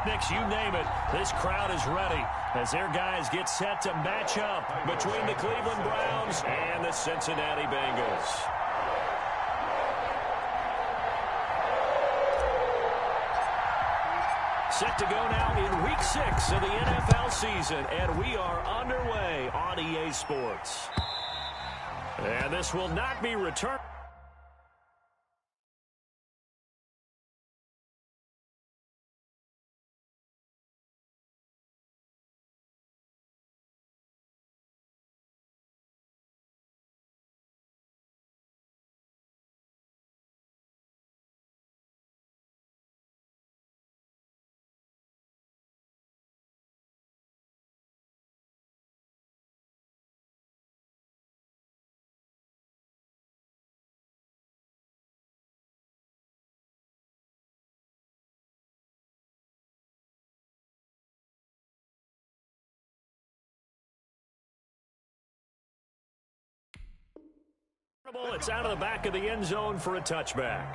Knicks, you name it, this crowd is ready as their guys get set to match up between the Cleveland Browns and the Cincinnati Bengals. Set to go now in Week 6 of the NFL season, and we are underway on EA Sports. And this will not be returned. It's out of the back of the end zone for a touchback.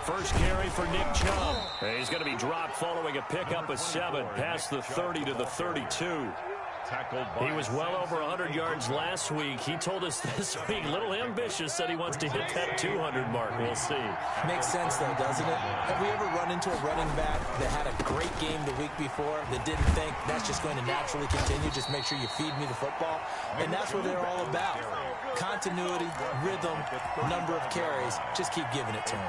First carry for Nick Chubb. He's going to be dropped following a pickup of 7 past the 30 to the 32. He was well over 100 yards last week. He told us this week, a little ambitious, said he wants to hit that 200 mark. We'll see. Makes sense, though, doesn't it? Have we ever run into a running back that had a great game the week before that didn't think that's just going to naturally continue? Just make sure you feed me the football. And that's what they're all about. Continuity, rhythm, number of carries. Just keep giving it to him.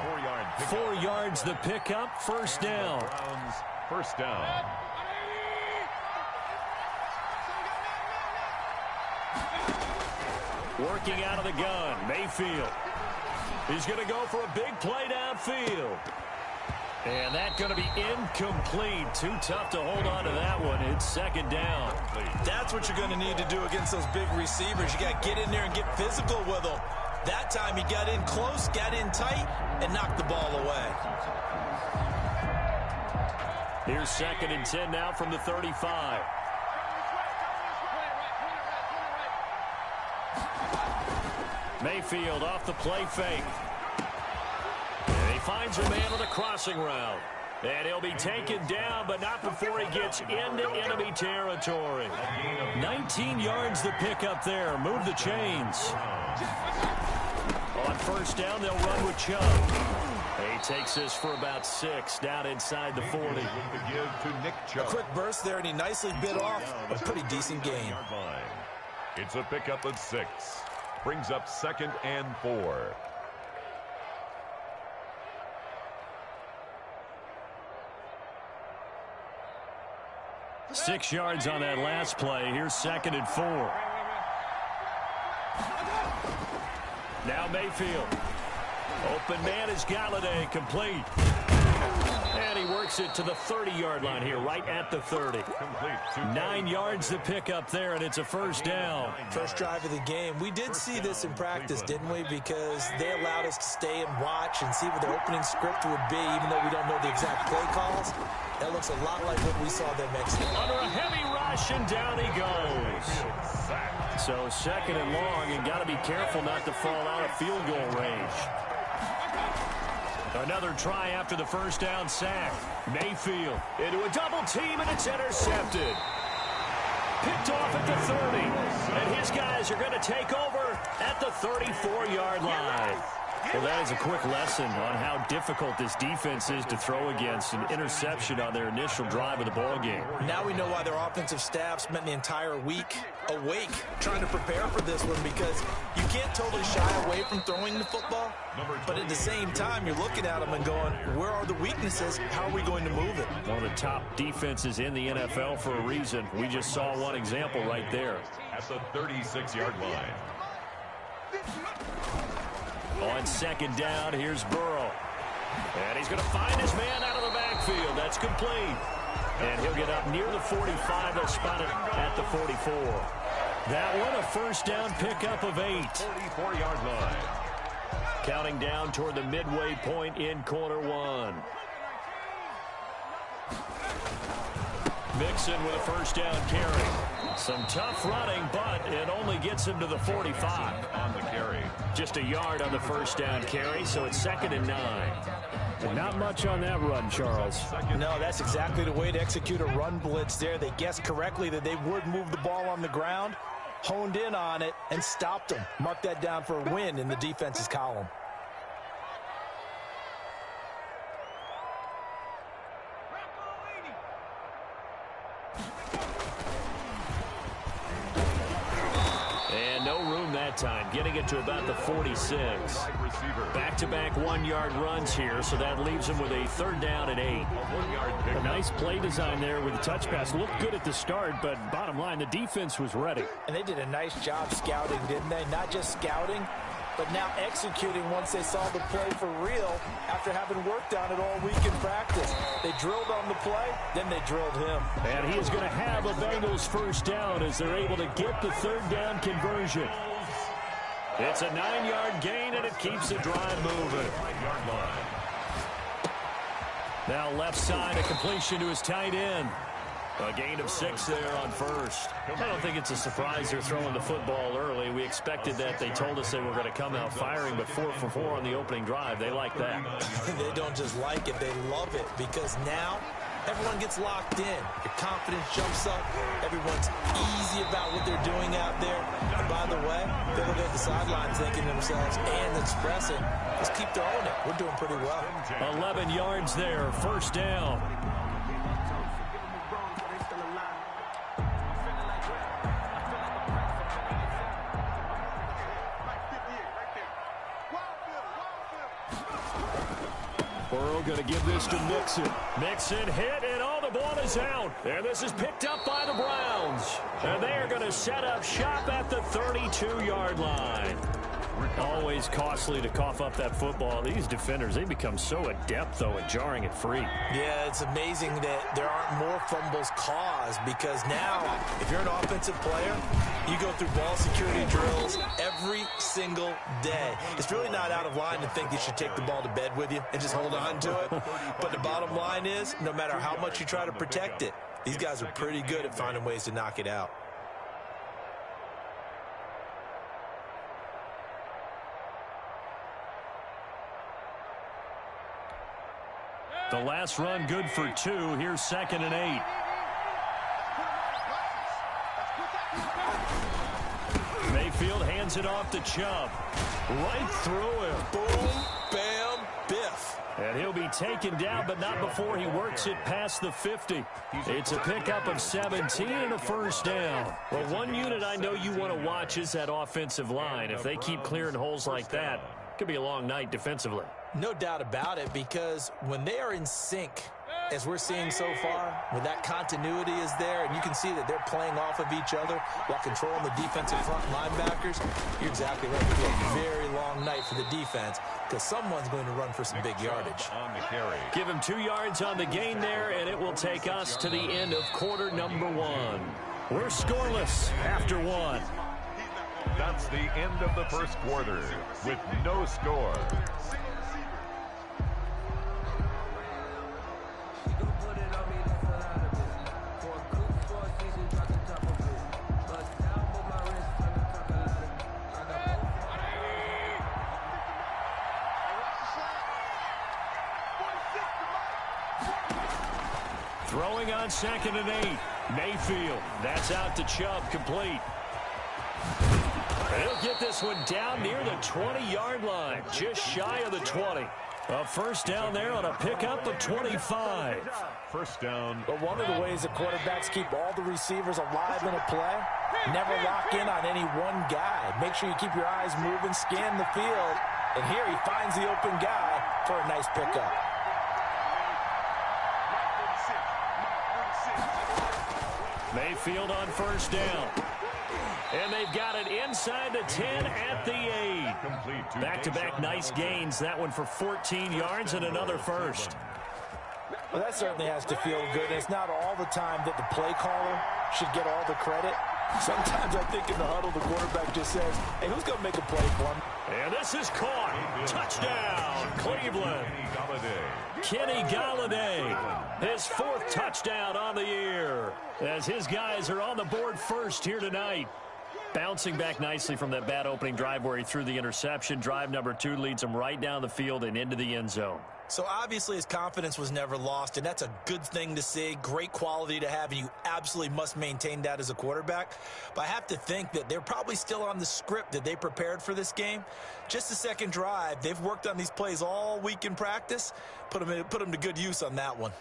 4 yards the pickup, first down. First down. Working out of the gun, Mayfield. He's going to go for a big play downfield. And that's going to be incomplete. Too tough to hold on to that one. It's second down. That's what you're going to need to do against those big receivers. You got to get in there and get physical with them. That time he got in close, got in tight, and knocked the ball away. Here's 2nd and 10 now from the 35. Mayfield off the play fake. And he finds a man on the crossing route. And he'll be taken down, but not before he gets into enemy territory. 19 yards the pickup there. Move the chains. On first down, they'll run with Chubb. He takes this for about 6 down inside the 40. A quick burst there, and he nicely bit off a pretty decent gain. It's a pickup of 6. Brings up 2nd and 4. Six yards on that last play. Here's 2nd and 4. Now Mayfield. Open man is Galladay, complete. And he works it to the 30-yard line here, right at the 30. 9 yards to pick up there, and it's a first down. First drive of the game. We did see this in practice, didn't we? Because they allowed us to stay and watch and see what the opening script would be, even though we don't know the exact play calls. That looks a lot like what we saw them execute. Under a heavy rush, and down he goes. So 2nd and long, and got to be careful not to fall out of field goal range. Another try after the first down sack. Mayfield into a double team, and it's intercepted. Picked off at the 30. And his guys are going to take over at the 34-yard line. Well, that is a quick lesson on how difficult this defense is to throw against. An interception on their initial drive of the ballgame. Now we know why their offensive staff spent the entire week awake trying to prepare for this one, because you can't totally shy away from throwing the football, but at the same time, you're looking at them and going, where are the weaknesses? How are we going to move it? One of the top defenses in the NFL for a reason. We just saw one example right there. At the 36-yard line. On 2nd down, here's Burrow. And he's going to find his man out of the backfield. That's complete. And he'll get up near the 45. They'll spot it at the 44. That one, a first down pickup of 8. 44-yard line. Counting down toward the midway point in quarter one. Mixon with a first down carry. Some tough running, but it only gets him to the 45. On the carry. Just a yard on the first down carry, so it's 2nd and 9. Not much on that run, Charles. No, that's exactly the way to execute a run blitz there. They guessed correctly that they would move the ball on the ground, honed in on it, and stopped them. Mark that down for a win in the defense's column. Time, getting it to about the 46. Back-to-back 1-yard runs here, so that leaves him with a 3rd down and 8. A nice play design there with the touch pass. Looked good at the start, but bottom line, the defense was ready. And they did a nice job scouting, didn't they? Not just scouting, but now executing once they saw the play for real after having worked on it all week in practice. They drilled on the play, then they drilled him. And he is going to have a Bengals first down as they're able to get the 3rd down conversion. It's a 9-yard gain, and it keeps the drive moving. Now left side, a completion to his tight end. A gain of 6 there on first. I don't think it's a surprise they're throwing the football early. We expected that. They told us they were going to come out firing, but 4 for 4 on the opening drive. They like that. They don't just like it, they love it, because now everyone gets locked in. Your confidence jumps up. Everyone's easy about what they're doing out there. And by the way, they look at the sidelines thinking to themselves and expressing, let's keep throwing it. We're doing pretty well. 11 yards there, first down. Burrow going to give this to Mixon. Mixon hit, and all the ball is out. And this is picked up by the Browns. And they are going to set up shop at the 32-yard line. Always costly to cough up that football. These defenders, they become so adept, though, at jarring it free. Yeah, it's amazing that there aren't more fumbles caused, because now, if you're an offensive player, you go through ball security drills every single day. It's really not out of line to think you should take the ball to bed with you and just hold on to it. But the bottom line is, no matter how much you try to protect it, these guys are pretty good at finding ways to knock it out. The last run good for 2. Here's 2nd and 8. Mayfield hands it off to Chubb. Right through him. Boom, bam, biff. And he'll be taken down, but not before he works it past the 50. It's a pickup of 17 and a first down. Well, one unit I know you want to watch is that offensive line. If they keep clearing holes like that, it could be a long night defensively. No doubt about it, because when they are in sync, as we're seeing so far, when that continuity is there, and you can see that they're playing off of each other while controlling the defensive front linebackers, you're exactly right. It'll be a very long night for the defense, because someone's going to run for some big yardage. On the carry. Give him 2 yards on the gain there, and it will take us to the end of quarter number 1. We're scoreless after 1. That's the end of the first quarter with no score. Throwing on 2nd and 8. Mayfield. That's out to Chubb. Complete. He'll get this one down near the 20-yard line. Just shy of the 20. A first down there on a pickup of 25. First down. But one of the ways that quarterbacks keep all the receivers alive in a play, never lock in on any one guy. Make sure you keep your eyes moving, scan the field. And here he finds the open guy for a nice pickup. Mayfield on first down. And they've got it inside the 10 at the 8. Back-to-back nice gains. That one for 14 yards and another first. Well, that certainly has to feel good. And it's not all the time that the play caller should get all the credit. Sometimes I think in the huddle, the quarterback just says, hey, who's going to make a play for him? And this is caught. Touchdown, Cleveland. Kenny Galladay, his 4th touchdown on the year, as his guys are on the board first here tonight. Bouncing back nicely from that bad opening drive where he threw the interception. Drive number 2 leads him right down the field and into the end zone. So obviously his confidence was never lost, and that's a good thing to see, great quality to have, and you absolutely must maintain that as a quarterback. But I have to think that they're probably still on the script that they prepared for this game. Just the second drive, they've worked on these plays all week in practice. Put them to good use on that one.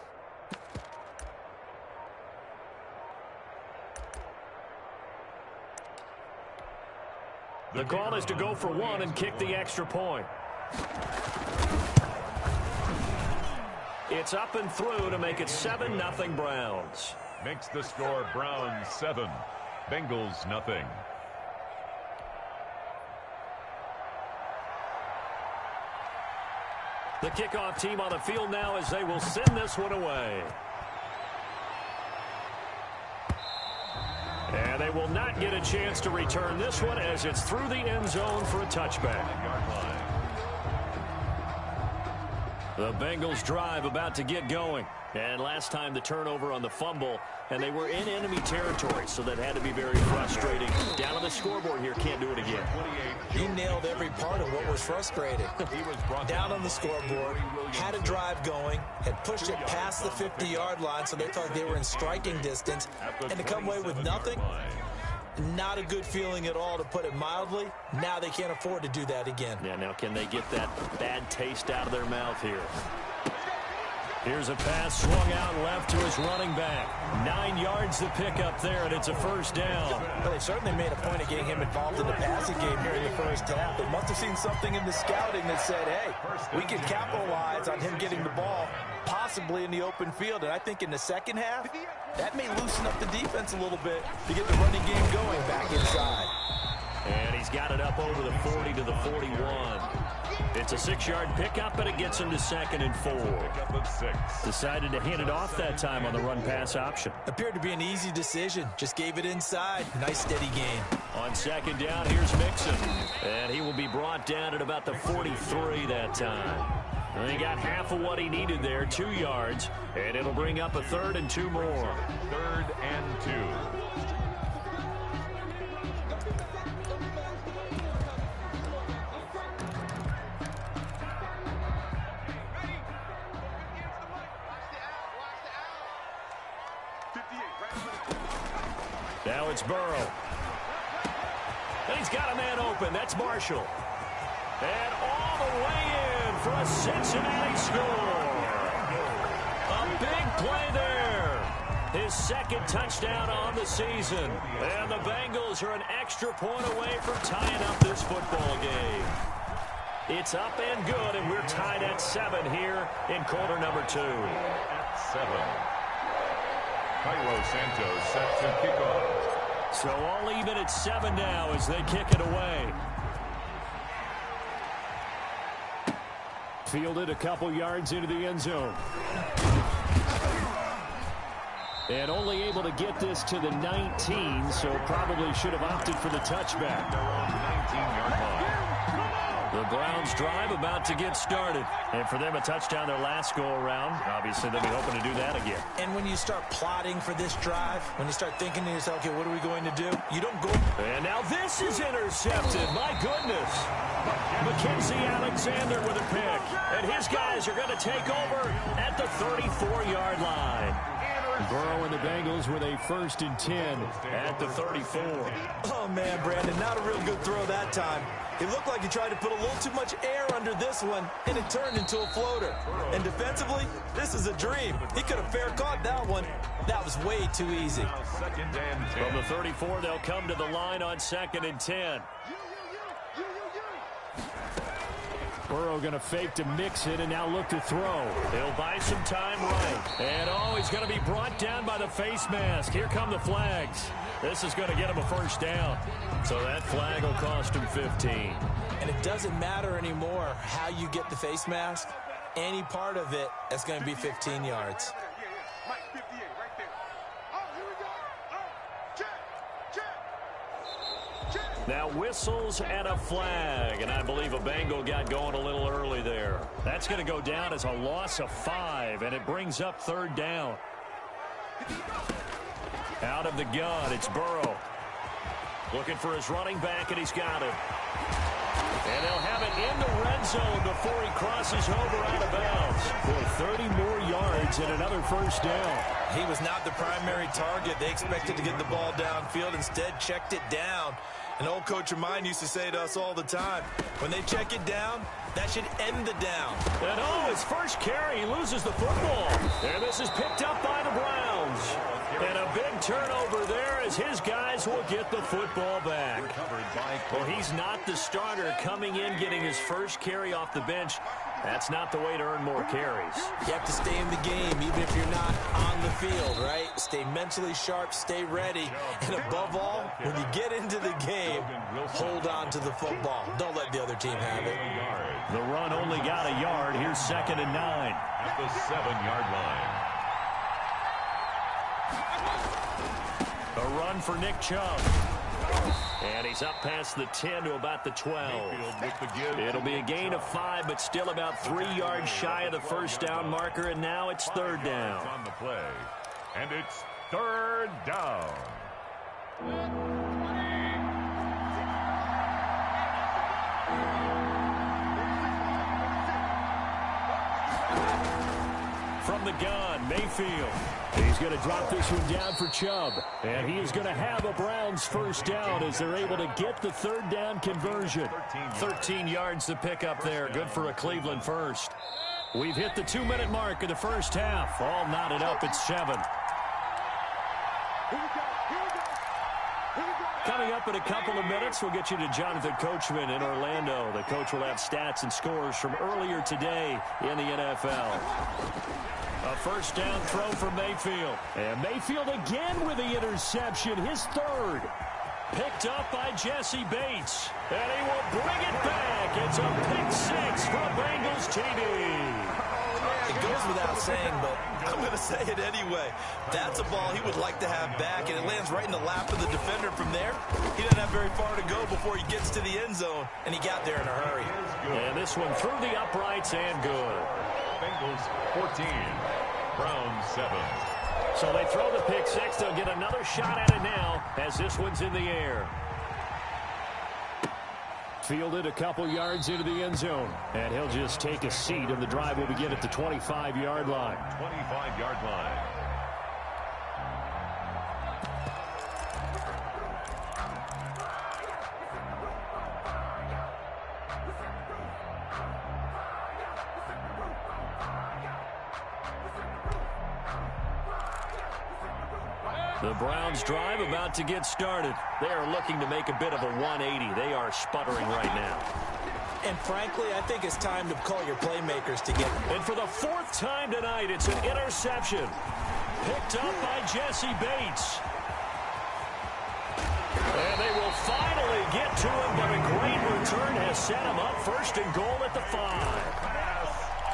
The call is to go for 1 and kick the extra point. It's up and through to make it 7-0 Browns. Makes the score Browns 7, Bengals nothing. The kickoff team on the field now as they will send this one away. And they will not get a chance to return this one as it's through the end zone for a touchback. The Bengals drive about to get going. And last time the turnover on the fumble, and they were in enemy territory, so that had to be very frustrating. Down on the scoreboard here, can't do it again. He nailed every part of what was frustrating. Down on the scoreboard, had a drive going, had pushed it past the 50-yard line, so they thought they were in striking distance, and to come away with nothing, not a good feeling at all, to put it mildly. Now they can't afford to do that again. Yeah, now can they get that bad taste out of their mouth here? Here's a pass swung out left to his running back. 9 yards to pick up there, and it's a first down. Well, they certainly made a point of getting him involved in the passing game here in the first half. They must have seen something in the scouting that said, hey, we can capitalize on him getting the ball, possibly in the open field. And I think in the second half, that may loosen up the defense a little bit to get the running game going back inside. And he's got it up over the 40 to the 41. It's a 6-yard pickup, but it gets him to 2nd and 4. Decided to hand it off that time on the run-pass option. Appeared to be an easy decision. Just gave it inside. Nice, steady gain. On 2nd down, here's Mixon. And he will be brought down at about the 43 that time. And he got half of what he needed there, 2 yards. And it'll bring up a 3rd and 2 more. 3rd and 2. Now it's Burrow. And he's got a man open. That's Marshall. And all the way in for a Cincinnati score. A big play there. His 2nd touchdown on the season. And the Bengals are an extra point away from tying up this football game. It's up and good, and we're tied at 7 here in quarter number 2. At 7. Cairo Santos set to kick off. So all even at 7 now as they kick it away. Fielded a couple yards into the end zone. And only able to get this to the 19, so probably should have opted for the touchback. They're on 19-yard line. The Browns drive about to get started. And for them, a touchdown their last go-around. Obviously, they'll be hoping to do that again. And when you start plotting for this drive, when you start thinking to yourself, okay, what are we going to do? You don't go. And now this is intercepted. My goodness. Mackenzie Alexander with a pick. And his guys are going to take over at the 34-yard line. Burrow and the Bengals with a 1st and 10 at the 34. Oh, man, Brandon, not a real good throw that time. It looked like he tried to put a little too much air under this one, and it turned into a floater. And defensively, this is a dream. He could have fair caught that one. That was way too easy. From the 34, they'll come to the line on 2nd and 10. Burrow going to fake to mix it and now look to throw. He'll buy some time right. And he's going to be brought down by the face mask. Here come the flags. This is going to get him a 1st down. So that flag will cost him 15. And it doesn't matter anymore how you get the face mask. Any part of it, that's going to be 15 yards. Now whistles and a flag, and I believe a Bengal got going a little early there. That's going to go down as a loss of 5, and it brings up 3rd down. Out of the gun, it's Burrow. Looking for his running back, and he's got it. And they'll have it in the red zone before he crosses over out of bounds. For 30 more yards and another 1st down. He was not the primary target. They expected to get the ball downfield. Instead, checked it down. An old coach of mine used to say to us all the time, when they check it down, that should end the down. And his first carry, he loses the football. And this is picked up by the Browns. And a big turnover there as his guys will get the football back. Well, he's not the starter coming in, getting his first carry off the bench. That's not the way to earn more carries. You have to stay in the game, even if you're not on the field, right? Stay mentally sharp, stay ready. And above all, when you get into the game, hold on to the football. Don't let the other team have it. The run only got a yard. Here's 2nd and 9. At the 7-yard line. A run for Nick Chubb. And he's up past the 10 to about the 12. It'll be a gain of 5, but still about 3 yards shy of the 1st down marker, and now it's 3rd down. On the play, and it's 3rd down. From the gun, Mayfield. He's going to drop this one down for Chubb. And he is going to have a Browns 1st down as they're able to get the 3rd down conversion. 13 yards to pick up there. Good for a Cleveland first. We've hit the 2-minute mark of the 1st half. All knotted up at 7. Coming up in a couple of minutes, we'll get you to Jonathan Coachman in Orlando. The coach will have stats and scores from earlier today in the NFL. A 1st down throw for Mayfield. And Mayfield again with the interception, his 3rd. Picked up by Jesse Bates. And he will bring it back. It's a pick 6 for a Bengals TD. It goes without saying, but I'm going to say it anyway. That's a ball he would like to have back, and it lands right in the lap of the defender from there. He doesn't have very far to go before he gets to the end zone, and he got there in a hurry. And this one through the uprights and good. Bengals 14, Browns 7. So they throw the pick 6. They'll get another shot at it now as this one's in the air. Fielded a couple yards into the end zone. And he'll just take a seat, and the drive will begin at the 25-yard line. 25-yard line. The Browns drive about to get started. They are looking to make a bit of a 180. They are sputtering right now. And frankly, I think it's time to call your playmakers together. And for the 4th time tonight, it's an interception. Picked up by Jesse Bates. And they will finally get to him, but a great return has set him up 1st and goal at the 5.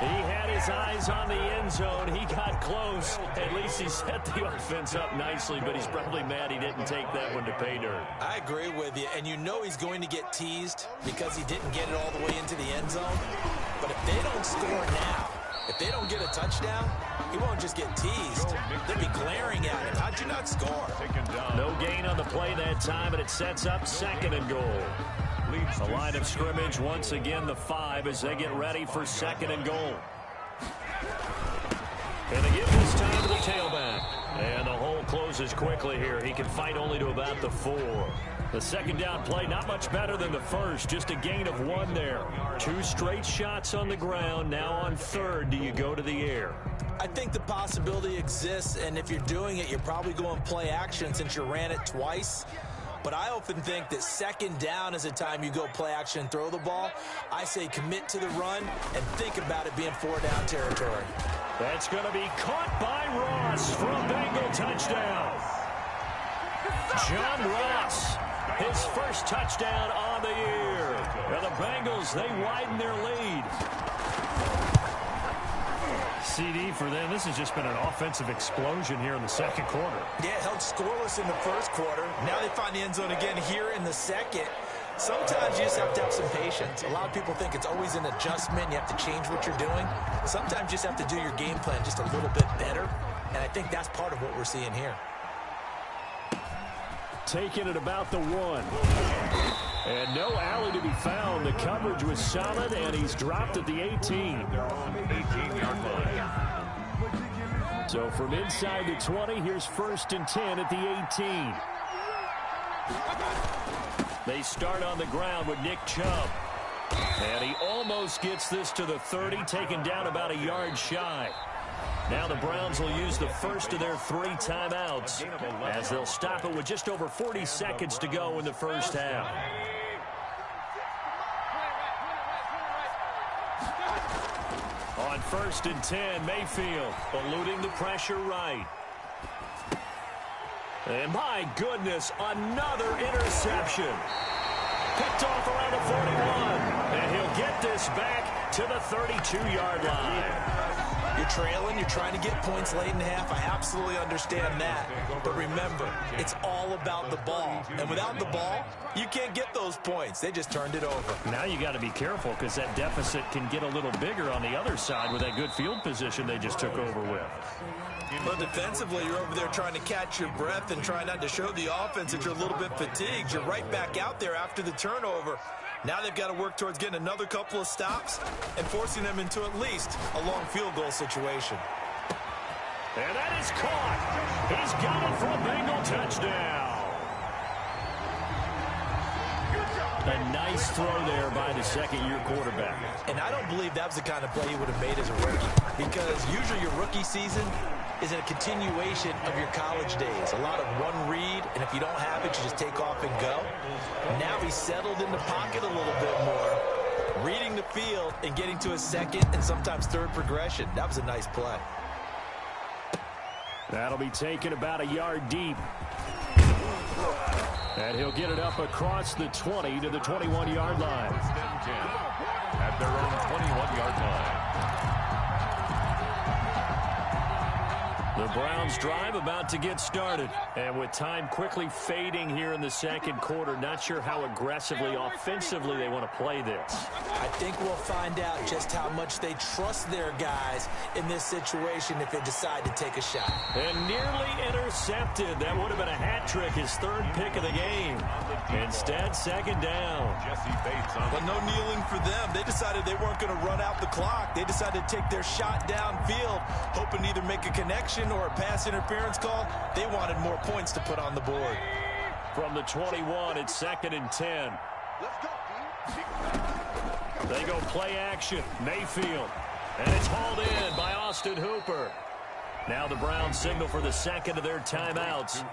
He had his eyes on the end zone. He got close. At least he set the offense up nicely, but he's probably mad he didn't take that one to pay dirt. I agree with you, and you know he's going to get teased because he didn't get it all the way into the end zone. But if they don't score now, if they don't get a touchdown, he won't just get teased. They'll be glaring at him. How'd you not score? No gain on the play that time, and it sets up 2nd and goal. The line of scrimmage, once again, the 5 as they get ready for 2nd and goal. And they give this time to the tailback. And the hole closes quickly here. He can fight only to about the 4. The 2nd down play, not much better than the 1st. Just a gain of 1 there. 2 straight shots on the ground. Now on 3rd, do you go to the air? I think the possibility exists, and if you're doing it, you're probably going play action since you ran it twice. But I often think that 2nd down is a time you go play action and throw the ball. I say commit to the run and think about it being 4-down territory. That's going to be caught by Ross for a Bengal touchdown. John Ross, his 1st touchdown on the year. And the Bengals, they widen their lead. CD for them. This has just been an offensive explosion here in the second quarter. Yeah, held scoreless in the first quarter. Now they find the end zone again here in the second. Sometimes you just have to have some patience. A lot of people think it's always an adjustment. You have to change what you're doing. Sometimes you just have to do your game plan just a little bit better. And I think that's part of what we're seeing here. Taking it about the 1. And no alley to be found. The coverage was solid, and he's dropped at the 18. 18-yard line. So from inside the 20, here's 1st and 10 at the 18. They start on the ground with Nick Chubb. And he almost gets this to the 30, taken down about a yard shy. Now the Browns will use the first of their 3 timeouts as they'll stop it with just over 40 seconds to go in the first half. On 1st and 10, Mayfield eluding the pressure right. And my goodness, another interception. Picked off around the 41. And he'll get this back to the 32-yard line. You're trailing, you're trying to get points late in the half. I absolutely understand that. But remember, it's all about the ball. And without the ball, you can't get those points. They just turned it over. Now you got to be careful because that deficit can get a little bigger on the other side with that good field position they just took over with. But defensively, you're over there trying to catch your breath and try not to show the offense that you're a little bit fatigued. You're right back out there after the turnover. Now they've got to work towards getting another couple of stops and forcing them into at least a long field goal situation. And that is caught. He's got it for a Bengal touchdown. A nice throw there by the second-year quarterback. And I don't believe that was the kind of play he would have made as a rookie, because usually your rookie season is a continuation of your college days. A lot of one read, and if you don't have it, you just take off and go. Now he's settled in the pocket a little bit more, reading the field and getting to his second and sometimes third progression. That was a nice play. That'll be taken about a yard deep. And he'll get it up across the 20 to the 21-yard line. At their own 21-yard line. The Browns drive about to get started. And with time quickly fading here in the second quarter, not sure how aggressively, offensively they want to play this. I think we'll find out just how much they trust their guys in this situation if they decide to take a shot. And nearly intercepted. That would have been a hat trick, his 3rd pick of the game. Instead, 2nd down. But no kneeling for them. They decided they weren't going to run out the clock. They decided to take their shot downfield, hoping to either make a connection or a pass interference call. They wanted more points to put on the board. From the 21, it's 2nd and 10. They go play action. Mayfield. And it's hauled in by Austin Hooper. Now the Browns signal for the second of their timeouts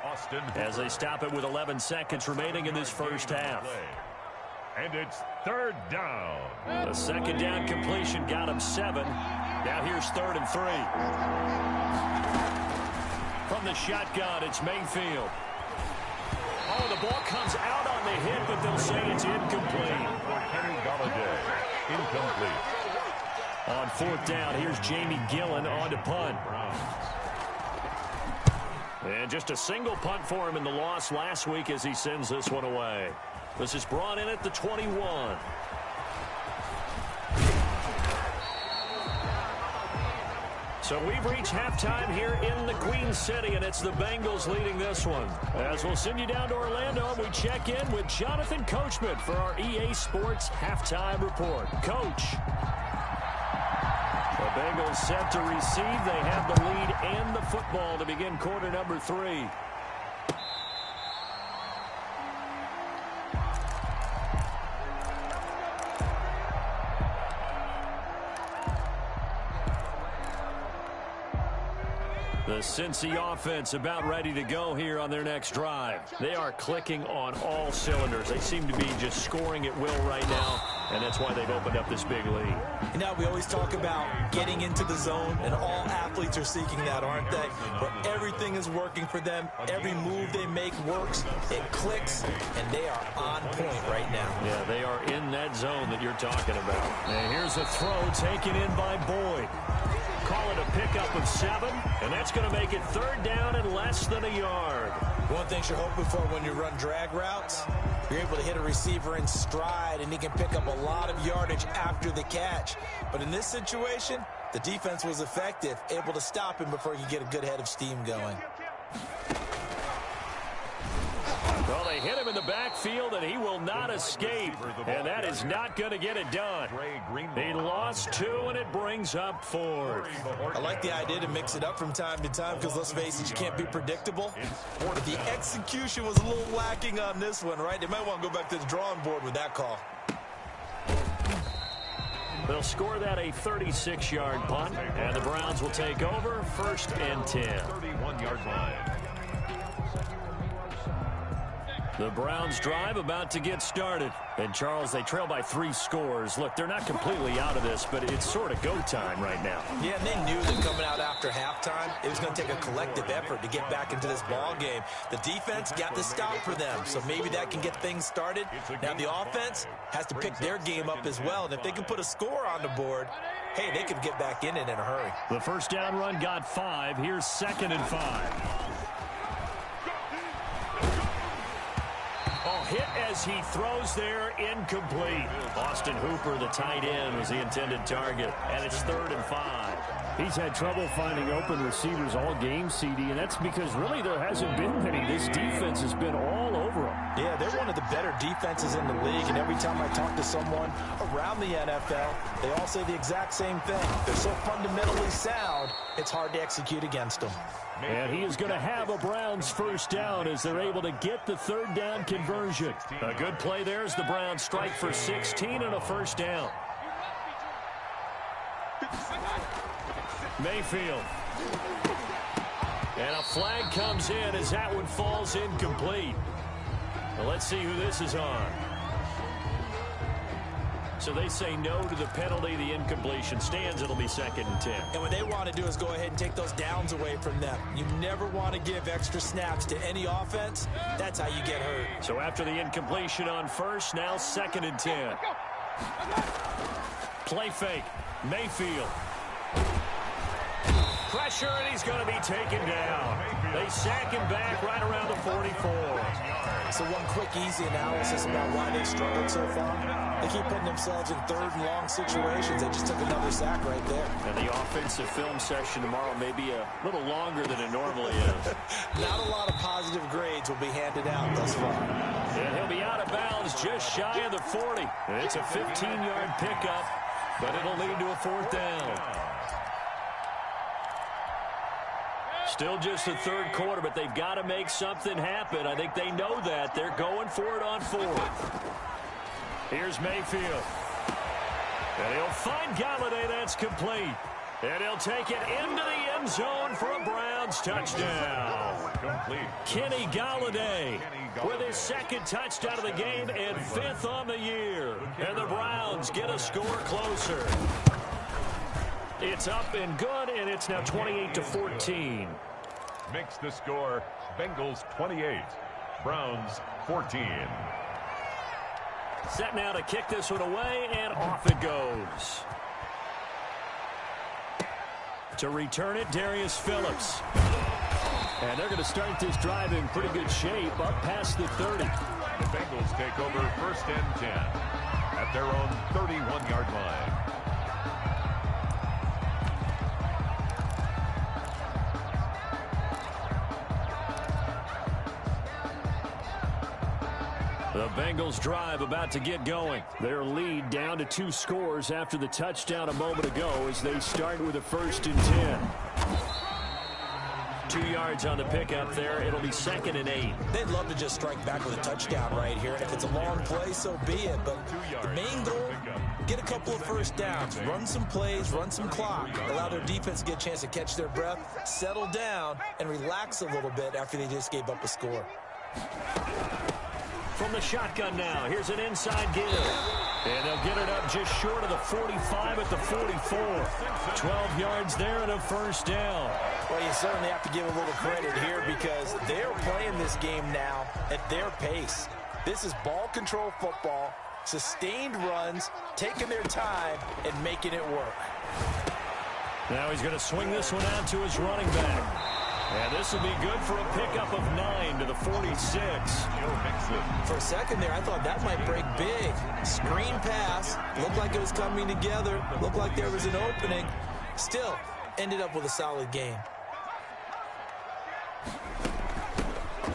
as they stop it with 11 seconds remaining in this first half. And it's 3rd down. A 2nd down completion got him 7. Now here's 3rd and 3. From the shotgun, it's Mayfield. Oh, the ball comes out on the hit, but they'll say it's incomplete. For Kenny Golladay, incomplete. On 4th down, here's Jamie Gillen on to punt. And just a single punt for him in the loss last week as he sends this one away. This is brought in at the 21. So we've reached halftime here in the Queen City, and it's the Bengals leading this one. As we'll send you down to Orlando, we check in with Jonathan Coachman for our EA Sports Halftime Report. Coach. The Bengals set to receive. They have the lead and the football to begin quarter number 3. The Cincy offense about ready to go here on their next drive. They are clicking on all cylinders. They seem to be just scoring at will right now, and that's why they've opened up this big lead. You know, we always talk about getting into the zone, and all athletes are seeking that, aren't they? Where everything is working for them. Every move they make works. It clicks, and they are on point right now. Yeah, they are in that zone that you're talking about. And here's a throw taken in by Boyd. call it a pickup of 7, and that's going to make it 3rd down and less than a yard. One thing you're hoping for when you run drag routes, you're able to hit a receiver in stride, and he can pick up a lot of yardage after the catch. But in this situation, the defense was effective, able to stop him before he could get a good head of steam going. Well, they hit him in the backfield, and he will not escape. And that is not going to get it done. He lost 2, and it brings up 4th. I like the idea to mix it up from time to time because, let's face it, you can't be predictable. But the execution was a little lacking on this one, right? They might want to go back to the drawing board with that call. They'll score that a 36-yard punt, and the Browns will take over 1st and 10. 31-yard line. The Browns drive about to get started. And, Charles, they trail by 3 scores. Look, they're not completely out of this, but it's sort of go time right now. Yeah, and they knew that coming out after halftime, it was going to take a collective effort to get back into this ball game. The defense got the stop for them, so maybe that can get things started. Now the offense has to pick their game up as well, and if they can put a score on the board, hey, they could get back in it in a hurry. The first down run got 5. Here's 2nd and 5. Hit as he throws there, incomplete. Austin Hooper, the tight end, was the intended target, and it's 3rd and 5. He's had trouble finding open receivers all game, CD, and that's because really there hasn't been many. This defense has been all over them. Yeah, they're one of the better defenses in the league, and every time I talk to someone around the NFL, they all say the exact same thing. They're so fundamentally sound, it's hard to execute against them. And he is going to have a Browns first down as they're able to get the 3rd down conversion. A good play there as the Browns strike for 16 and a first down. Mayfield. And a flag comes in as that one falls incomplete. Well, let's see who this is on. So they say no to the penalty. The incompletion stands. It'll be 2nd and 10. And what they want to do is go ahead and take those downs away from them. You never want to give extra snaps to any offense. That's how you get hurt. So after the incompletion on 1st, now 2nd and 10. Play fake. Mayfield. Pressure, and he's going to be taken down. They sack him back right around the 44. So one quick, easy analysis about why they struggled so far. They keep putting themselves in 3rd and long situations. They just took another sack right there. And the offensive film session tomorrow may be a little longer than it normally is. Not a lot of positive grades will be handed out thus far. And he'll be out of bounds just shy of the 40. It's a 15-yard pickup, but it'll lead to a 4th down. Still just the 3rd quarter, but they've got to make something happen. I think they know that. They're going for it on 4th. Here's Mayfield. And he'll find Galladay. That's complete. And he'll take it into the end zone for a Browns touchdown. Kenny Galladay with his 2nd touchdown of the game and 5th on the year. And the Browns get a score closer. It's up and good, and it's now 28-14. Makes the score Bengals 28, Browns 14. Set now to kick this one away, and off it goes. To return it, Darius Phillips. And they're going to start this drive in pretty good shape, up past the 30. The Bengals take over 1st and 10 at their own 31-yard line. The Bengals drive about to get going. Their lead down to 2 scores after the touchdown a moment ago as they start with a 1st and 10. 2 yards on the pickup there. It'll be 2nd and 8. They'd love to just strike back with a touchdown right here. And if it's a long play, so be it. But the main goal, get a couple of 1st downs, run some plays, run some clock, allow their defense to get a chance to catch their breath, settle down, and relax a little bit after they just gave up a score. From the shotgun now, here's an inside give. And they'll get it up just short of the 45 at the 44. 12 yards there and a 1st down. Well, you certainly have to give a little credit here because they're playing this game now at their pace. This is ball control football, sustained runs, taking their time, and making it work. Now he's going to swing this one out to his running back. And this will be good for a pickup of 9 to the 46. For a second there, I thought that might break big. Screen pass. Looked like it was coming together. Looked like there was an opening. Still, ended up with a solid game.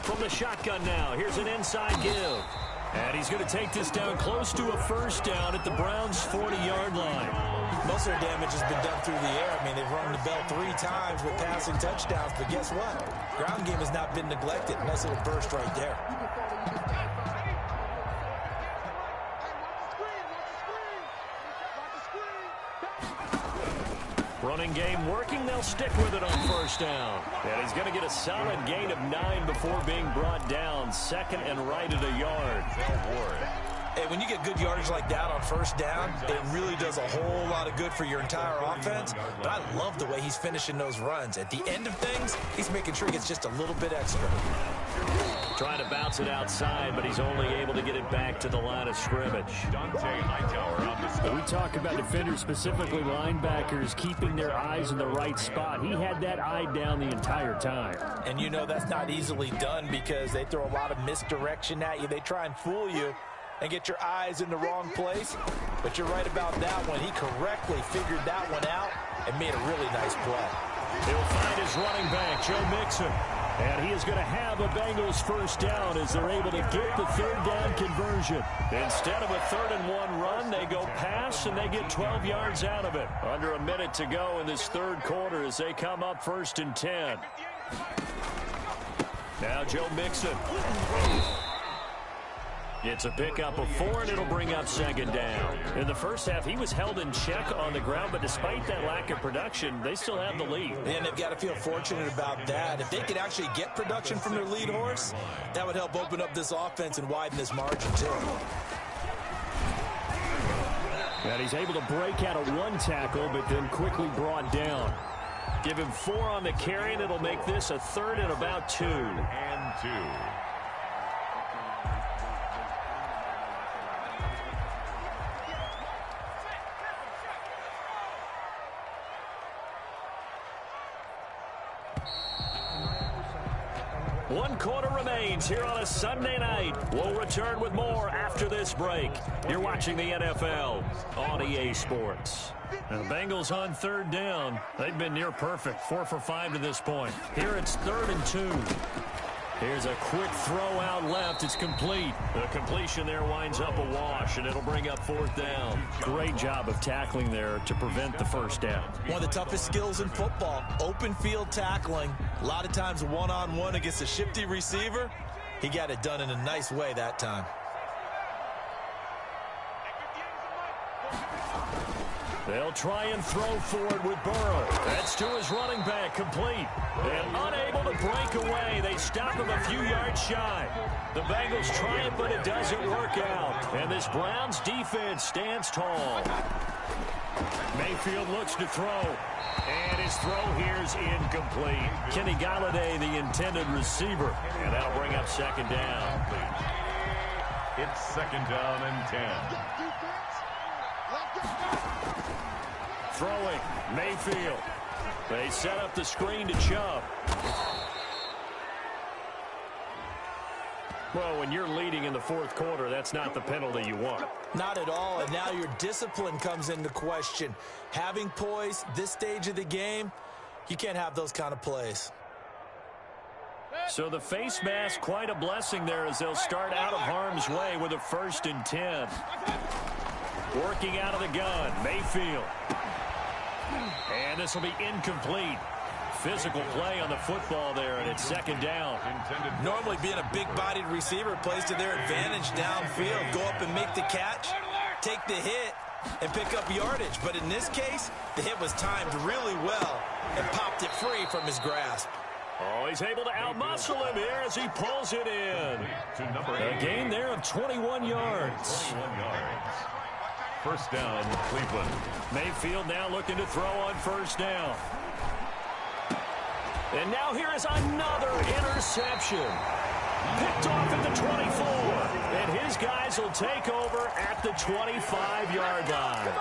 From the shotgun now, here's an inside give. And he's going to take this down close to a first down at the Browns' 40-yard line. Most of their damage has been done through the air. I mean, they've rung the bell 3 times with passing touchdowns, but guess what? Ground game has not been neglected. Nice little burst right there. Running game working. They'll stick with it on first down. And he's going to get a solid gain of 9 before being brought down. Second and right at a yard. Hey, when you get good yardage like that on first down, it really does a whole lot of good for your entire offense. But I love the way he's finishing those runs. At the end of things, he's making sure he gets just a little bit extra. Trying to bounce it outside, but he's only able to get it back to the line of scrimmage. We talk about defenders, specifically linebackers, keeping their eyes in the right spot. He had that eye down the entire time. And you know that's not easily done because they throw a lot of misdirection at you. They try and fool you and get your eyes in the wrong place. But you're right about that one. He correctly figured that one out and made a really nice play. He'll find his running back, Joe Mixon. And he is going to have a Bengals first down as they're able to get the third down conversion. Instead of a 3rd-and-1 run, they go pass, and they get 12 yards out of it. Under a minute to go in this third quarter as they come up 1st and 10. Now Joe Mixon. It's a pickup of 4, and it'll bring up 2nd down. In the first half, he was held in check on the ground, but despite that lack of production, they still have the lead. And they've got to feel fortunate about that. If they could actually get production from their lead horse, that would help open up this offense and widen this margin, too. And he's able to break out of 1 tackle, but then quickly brought down. Give him 4 on the carry, and it'll make this a 3rd and about 2. And 2. One quarter remains here on a Sunday night. We'll return with more after this break. You're watching the NFL on EA Sports. And the Bengals on 3rd down. They've been near perfect, 4 for 5 to this point. Here it's 3rd and 2. Here's a quick throw out left. It's complete. The completion there winds up a wash, and it'll bring up 4th down. Great job of tackling there to prevent the first down. One of the toughest skills in football, open field tackling. A lot of times one-on-one against a shifty receiver. He got it done in a nice way that time. They'll try and throw forward with Burrow. That's to his running back, complete. And unable to break away. They stop him a few yards shy. The Bengals try it, but it doesn't work out. And this Browns defense stands tall. Mayfield looks to throw. And his throw here's incomplete. Kenny Galladay, the intended receiver. And that'll bring up 2nd down. It's 2nd down and 10. Throwing, Mayfield. They set up the screen to Chubb. Well, when you're leading in the 4th quarter, that's not the penalty you want. Not at all, and now your discipline comes into question. Having poise this stage of the game, you can't have those kind of plays. So the face mask, quite a blessing there as they'll start out of harm's way with a 1st and 10. Working out of the gun, Mayfield. And this will be incomplete. Physical play on the football there, and it's 2nd down. Normally being a big-bodied receiver plays to their advantage downfield. Go up and make the catch, take the hit, and pick up yardage. But in this case, the hit was timed really well and popped it free from his grasp. Oh, he's able to outmuscle him here as he pulls it in. A gain there of 21 yards. 21 yards. First down, Cleveland. Mayfield now looking to throw on 1st down. And now here is another interception. Picked off at the 24. And his guys will take over at the 25-yard line.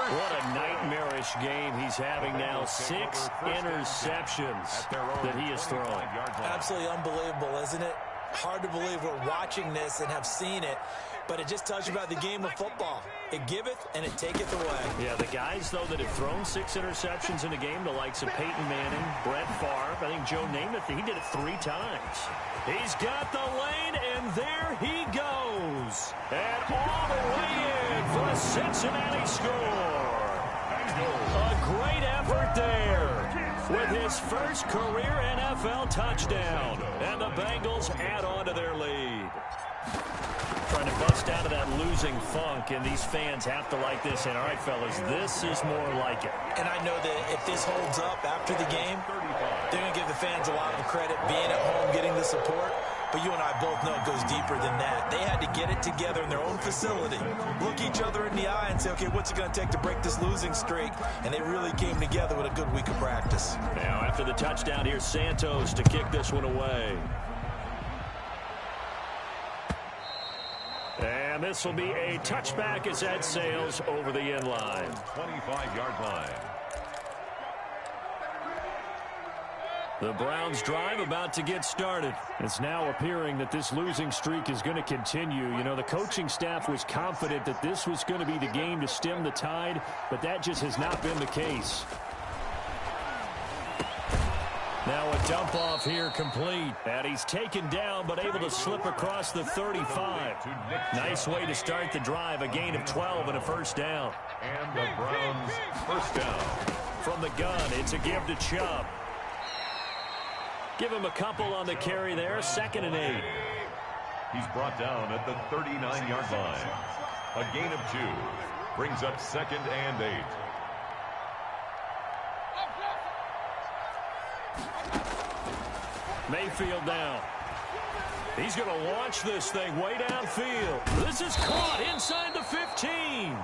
What a nightmarish game he's having now. 6 interceptions that he has thrown. Absolutely unbelievable, isn't it? Hard to believe we're watching this and have seen it, but it just tells you about the game of football. It giveth and it taketh away. Yeah, the guys, though, that have thrown 6 interceptions in a game, the likes of Peyton Manning, Brett Favre, I think Joe Namath, he did it 3 times. He's got the lane, and there he goes. And all the way in for a Cincinnati score. A great effort there with his first career NFL touchdown. And the Bengals add on to their lead. Trying to bust out of that losing funk, and these fans have to like this. And, all right, fellas, this is more like it. And I know that if this holds up after the game, they're going to give the fans a lot of credit being at home, getting the support. But you and I both know it goes deeper than that. They had to get it together in their own facility, look each other in the eye and say, okay, what's it going to take to break this losing streak? And they really came together with a good week of practice. Now, after the touchdown, here's Santos to kick this one away. And this will be a touchback as that sails over the end line. 25-yard line. The Browns drive about to get started. It's now appearing that this losing streak is going to continue. You know, the coaching staff was confident that this was going to be the game to stem the tide, but that just has not been the case. Now a dump off here complete. And he's taken down but able to slip across the 35. Nice way to start the drive. A gain of 12 and a first down. And the Browns first down. From the gun, it's a give to Chubb. Give him a couple on the carry there. 2nd and 8. He's brought down at the 39-yard line. A gain of 2. Brings up 2nd and 8. Mayfield down. He's going to launch this thing way downfield. This is caught inside the 15.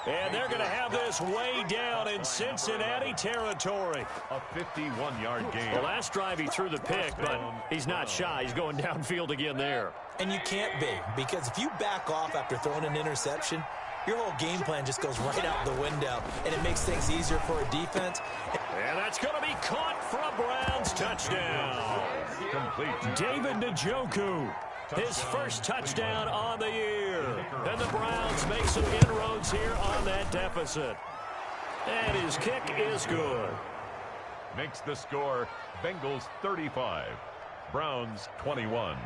And they're going to have this way down in Cincinnati territory. A 51-yard gain. The last drive he threw the pick, but he's not shy. He's going downfield again there. And you can't be, because if you back off after throwing an interception, your whole game plan just goes right out the window, and it makes things easier for a defense. And that's going to be caught for a Browns touchdown. Complete. David Njoku, his first touchdown on the year. And the Browns make some inroads here on that deficit. And his kick is good. Makes the score Bengals 35, Browns 21.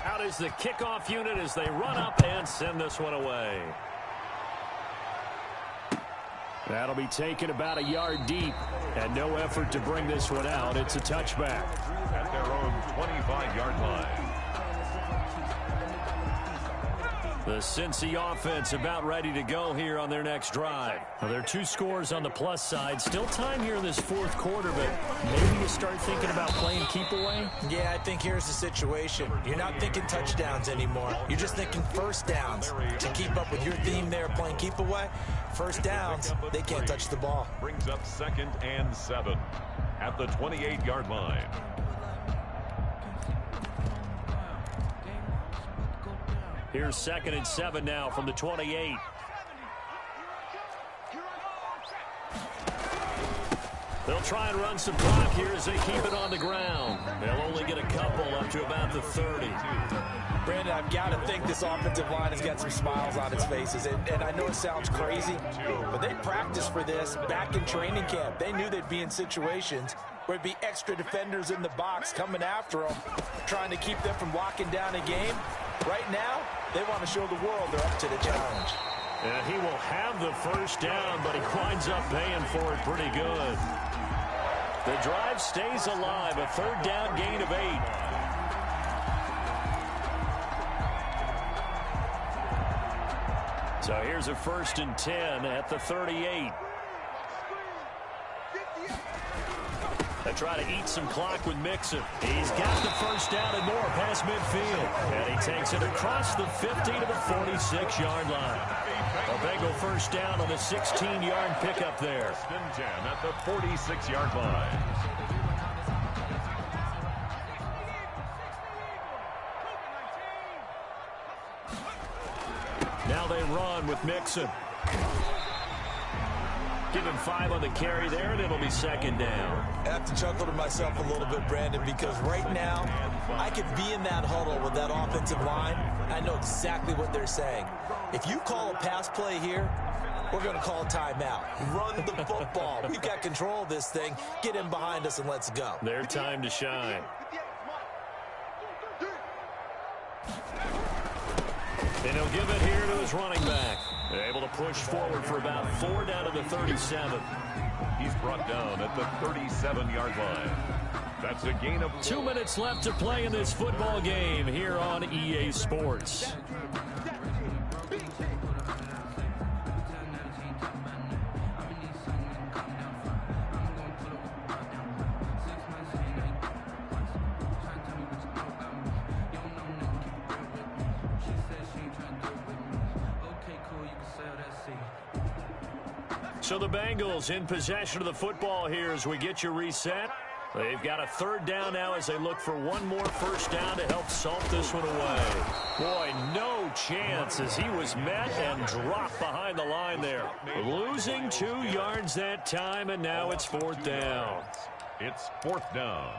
Out is the kickoff unit as they run up and send this one away. That'll be taken about a yard deep, and no effort to bring this one out. It's a touchback. At their own 25-yard line. The Cincy offense about ready to go here on their next drive. Well, there are 2 scores on the plus side. Still time here in this 4th quarter, but maybe you start thinking about playing keep away? Yeah, I think here's the situation. You're not thinking touchdowns anymore. You're just thinking first downs. To keep up with your theme there, playing keep away, first downs, they can't touch the ball. Brings up 2nd and 7 at the 28-yard line. Here's 2nd and 7 now from the 28. They'll try and run some clock here as they keep it on the ground. They'll only get a couple up to about the 30. Brandon, I've got to think this offensive line has got some smiles on its faces. And I know it sounds crazy, but they practiced for this back in training camp. They knew they'd be in situations where it'd be extra defenders in the box coming after them, trying to keep them from locking down a game. Right now, they want to show the world they're up to the challenge. And he will have the first down, but he winds up paying for it pretty good. The drive stays alive, a 3rd down gain of 8. So here's a 1st and 10 at the 38. They try to eat some clock with Mixon. He's got the first down and more past midfield. And he takes it across the 50 to the 46-yard line. A Bengal first down on the 16-yard pickup there. 10 at the 46-yard line. Now they run with Mixon. Give him 5 on the carry there, and it'll be second down. I have to chuckle to myself a little bit, Brandon, because right now I could be in that huddle with that offensive line. I know exactly what they're saying. If you call a pass play here, we're going to call a timeout. Run the football. We've got control of this thing. Get in behind us and let's go. Their time to shine. And he'll give it here to his running back. They're able to push forward for about 4 down to the 37. He's brought down at the 37-yard line. That's a gain of 2 minutes left to play in this football game here on EA Sports. So the Bengals in possession of the football here as we get you reset. They've got a 3rd down now as they look for one more first down to help salt this one away. Boy, no chance as he was met and dropped behind the line there. Losing 2 yards that time, and now it's 4th down. It's 4th down.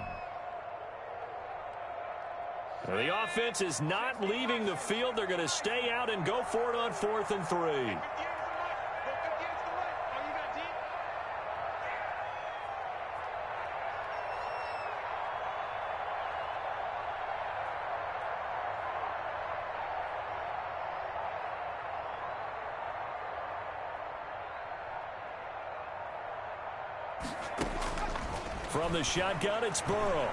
The offense is not leaving the field. They're going to stay out and go for it on 4th and 3. From the shotgun, it's Burrow.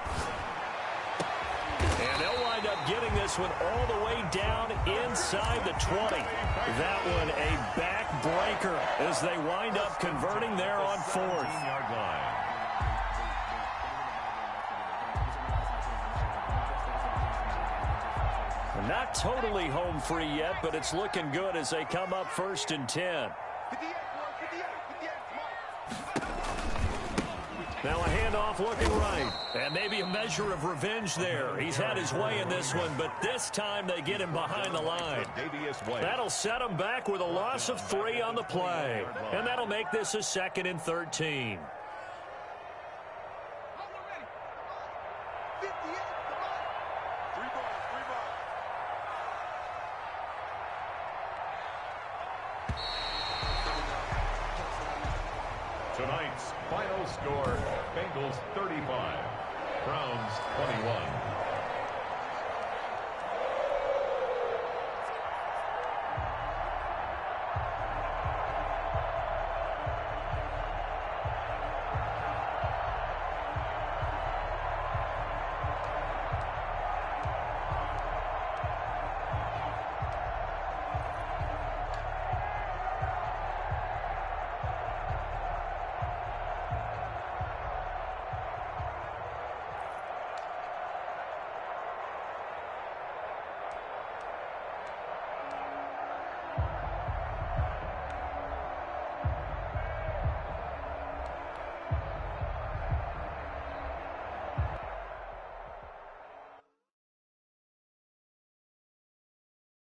And they'll wind up getting this one all the way down inside the 20. That one a backbreaker as they wind up converting there on 4th. Not totally home free yet, but it's looking good as they come up 1st and 10. Now a handoff looking right. And maybe a measure of revenge there. He's had his way in this one, but this time they get him behind the line. That'll set him back with a loss of 3 on the play. And that'll make this a 2nd and 13. Tonight's final score, Bengals 35, Browns 21.